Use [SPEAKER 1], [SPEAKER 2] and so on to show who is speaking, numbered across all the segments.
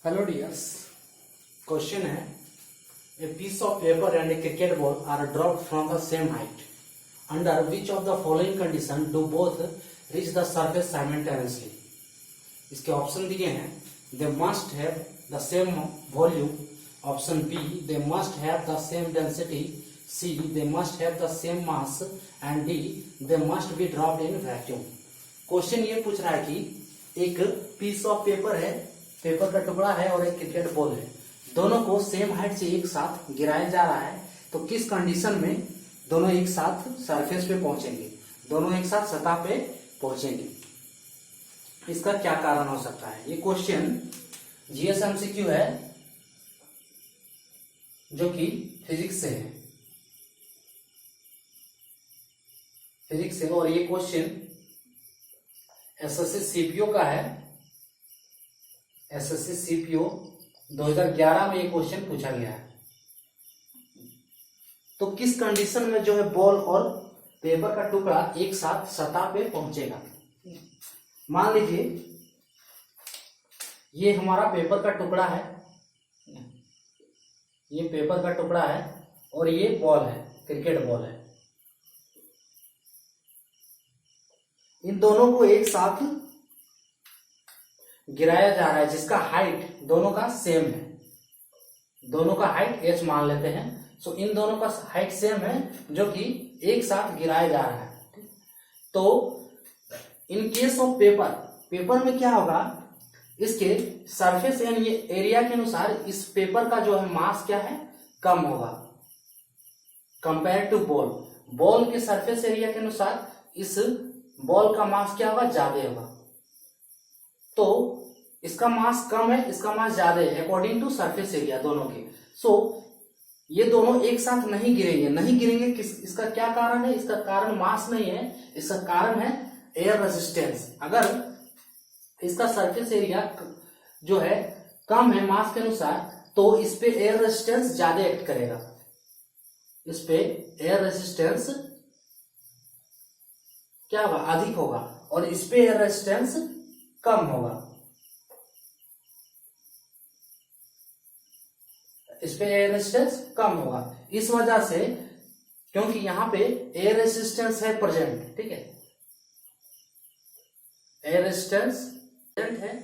[SPEAKER 1] Hello dears, question है a piece of paper and a cricket ball are dropped from the same height under which of the following condition do both reach the surface simultaneously. इसके option दिए हैं, they must have the same volume, option B they must have the same density, C they must have the same mass and D they must be dropped in vacuum. Question ये पूछ रहा है कि एक piece of paper है, paper का टुकड़ा है और एक क्रिकेट बॉल है, दोनों को सेम हाइट से एक साथ गिराया जा रहा है, तो किस कंडीशन में दोनों एक साथ सरफेस पे पहुंचेंगे, दोनों एक साथ सतह पे पहुंचेंगे, इसका क्या कारण हो सकता है। ये क्वेश्चन जीएस एमसीक्यू है जो कि फिजिक्स से है, फिजिक्स से, और ये क्वेश्चन एसएससी सीपीओ का है। एसएससी सीपीओ 2011 में ये क्वेश्चन पूछा गया है। तो किस कंडीशन में जो है बॉल और पेपर का टुकड़ा एक साथ सतह पे पहुंचेगा। मान लीजिए ये हमारा पेपर का टुकड़ा है, ये पेपर का टुकड़ा है और ये बॉल है, क्रिकेट बॉल है। इन दोनों को एक साथ गिराया जा रहा है जिसका हाइट दोनों का सेम है, दोनों का हाइट h मान लेते हैं। सो इन दोनों का हाइट सेम है जो कि एक साथ गिराया जा रहा है। तो in case of paper, paper में क्या होगा, इसके सरफेस एरिया के अनुसार इस पेपर का जो है मास क्या है, कम होगा कंपेयर टू बॉल। बॉल के सरफेस एरिया के अनुसार इस बॉल का मास क्या होगा, ज्यादा होगा। तो इसका मास कम है, इसका मास ज्यादा है अकॉर्डिंग टू सरफेस एरिया दोनों के। सो ये दोनों एक साथ नहीं गिरेंगे, नहीं गिरेंगे इसका क्या कारण है, इसका कारण मास नहीं है, इसका कारण है एयर रेजिस्टेंस। अगर इसका सरफेस एरिया जो है कम है मास के अनुसार, तो इस पे एयर रेजिस्टेंस ज्यादा एक्ट करेगा, इस पे एयर रेजिस्टेंस क्या होगा, अधिक होगा, और इस पे एयर रेजिस्टेंस कम होगा, इस पे एयर रेजिस्टेंस कम होगा। इस वजह से, क्योंकि यहां पे एयर रेजिस्टेंस है प्रेजेंट, ठीक है, एयर रेजिस्टेंस प्रेजेंट है,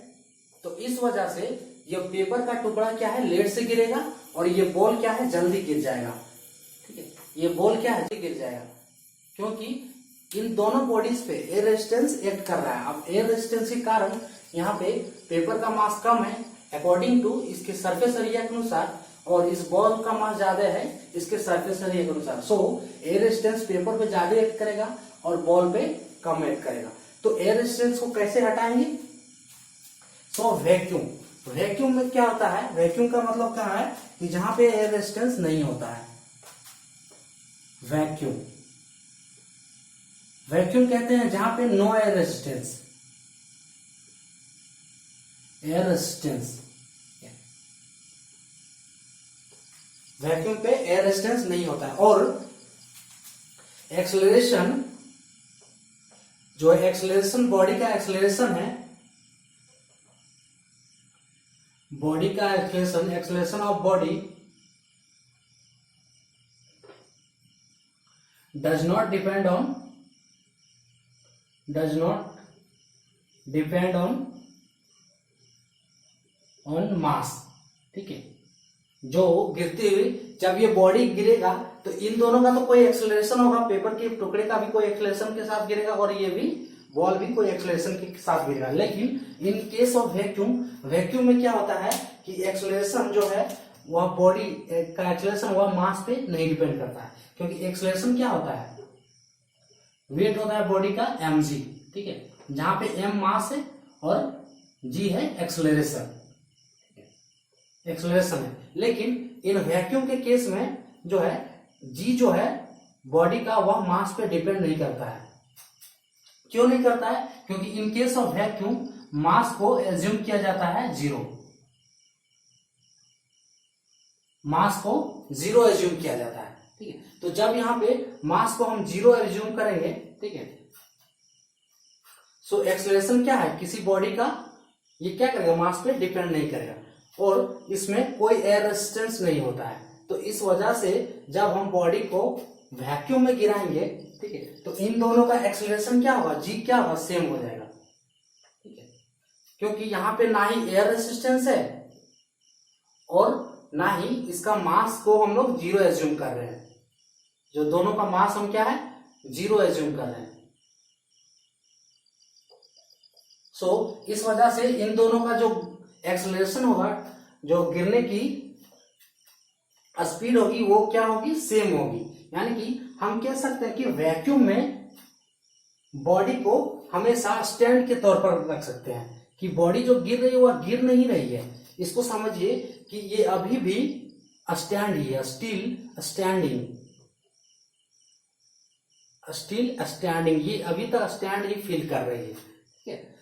[SPEAKER 1] तो इस वजह से ये पेपर का टुकड़ा क्या है, लेट से गिरेगा, और ये बॉल क्या है, जल्दी गिर जाएगा, ठीक है, ये बॉल क्या है, गिर जाएगा, क्योंकि इन दोनों बॉडीज पे एयर रेजिस्टेंस एक्ट कर रहा है। अब एयर रेजिस्टेंस के कारण यहाँ पे पेपर का मास कम है अकॉर्डिंग टू इसके सरफेस एरिया के अनुसार, और इस बॉल का मास ज्यादा है इसके सरफेस एरिया के अनुसार। सो एयर रेजिस्टेंस पेपर पे ज्यादा एक्ट करेगा और बॉल पे कम एक्ट करेगा। तो एयर रेजिस्टेंस को कैसे हटाएंगे, सो वैक्यूम। वैक्यूम में क्या होता है, वैक्यूम का मतलब क्या है कि जहां पे एयर रेजिस्टेंस नहीं होता है, वैक्यूम। वैक्यूम कहते हैं जहां पे no air resistance, air resistance, vacuum पे एयर रेजिस्टेंस नहीं होता है। और एक्सेलरेशन, जो एक्सेलरेशन बॉडी का एक्सेलरेशन है, बॉडी का acceleration, acceleration of body does not depend on mass, ठीक है। जो गिरते हुए जब ये बॉडी गिरेगा तो इन दोनों का तो कोई एक्सेलरेशन होगा, पेपर के टुकड़े का भी कोई एक्सेलरेशन के साथ गिरेगा और ये भी बॉल भी कोई एक्सेलरेशन के साथ गिरेगा। लेकिन in case of vacuum, vacuum में क्या होता है कि एक्सेलरेशन जो है वह बॉडी का एक्सेलरेशन वह मास पे नहीं डिपेंड करता है, क्योंकि एक्सेलरेशन क्या होता है, वेट होता है बॉडी का mg, ठीक है, जहां पे m मास है और g है एक्सेलरेशन, एक्सेलरेशन है। लेकिन इन वैक्यूम के केस में जो है g जो है बॉडी का वह मास पे डिपेंड नहीं करता है। क्यों नहीं करता है, क्योंकि इन केस ऑफ वैक्यूम मास को एज्यूम किया जाता है जीरो, मास को जीरो एज्यूम किया जाता है, ठीक है। तो जब यहाँ पे मास को हम जीरो एज्यूम करेंगे, ठीक है, सो एक्सेलरेशन क्या है, किसी बॉडी का ये क्या करेगा, मास पे डिपेंड नहीं करेगा। और इसमें कोई एयर रेजिस्टेंस नहीं होता है। तो इस वजह से जब हम बॉडी को वैक्यूम में गिराएंगे, ठीक है, तो इन दोनों का एक्सेलरेशन क्या होगा, जी क्या होगा, सेम हो जाएगा, ठीक है, क्योंकि यहाँ पे ना ही एयर रेजिस्टेंस है और ना ही इसका मास को हम लोग जीरो एज्यूम कर रहे हैं। जो दोनों का मास हम क्या है, जीरो एज्यूम कर रहे हैं। सो इस वजह से इन दोनों का जो एक्सेलरेशन होगा, जो गिरने की स्पीड होगी, वो क्या होगी, सेम होगी। यानी कि हम कह सकते हैं कि वैक्यूम में बॉडी को हमेशा स्टैंड के तौर पर रख सकते हैं कि बॉडी जो गिर रही है वह गिर नहीं रही है। इसको समझिए कि ये अभी भी स्टैंड ही है, स्टिल स्टैंडिंग, स्टिल स्टैंडिंग, ये अभी तक स्टैंड ही फील कर रही है, ठीक है,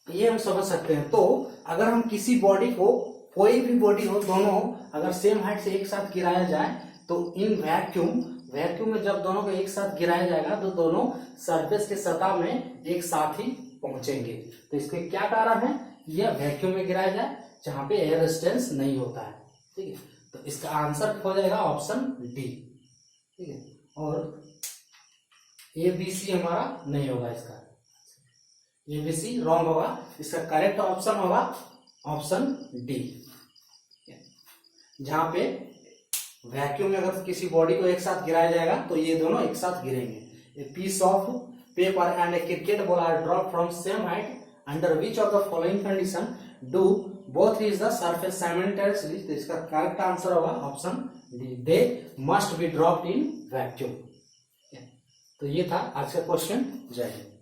[SPEAKER 1] ये हम समझ सकते हैं। तो अगर हम किसी बॉडी को, कोई भी बॉडी हो, दोनों अगर सेम हाइट से एक साथ गिराया जाए तो इन वैक्यूम में जब दोनों को एक साथ गिराया जाएगा तो दोनों सरफेस के सतह में एक साथ ही पहुंचेंगे। तो इसके क्या कारण है, यह वैक्यूम में गिराया जाए जहां पे एयर रेजिस्टेंस नहीं होता है, ठीक है। तो इसका आंसर हो जाएगा ऑप्शन डी, ठीक है, और ABC हमारा नहीं होगा, इसका ABC रॉन्ग होगा। इसका करेक्ट ऑप्शन होगा ऑप्शन डी, जहां पे वैक्यूम में अगर किसी बॉडी को एक साथ गिराया जाएगा तो ये दोनों एक साथ गिरेंगे। A piece of paper and a cricket ball are drop from same height under which of the following condition do both reach the surface simultaneously. तो इसका करेक्ट आंसर होगा option D, they must be dropped in vacuum. तो ये था आज का question. जय हिंद।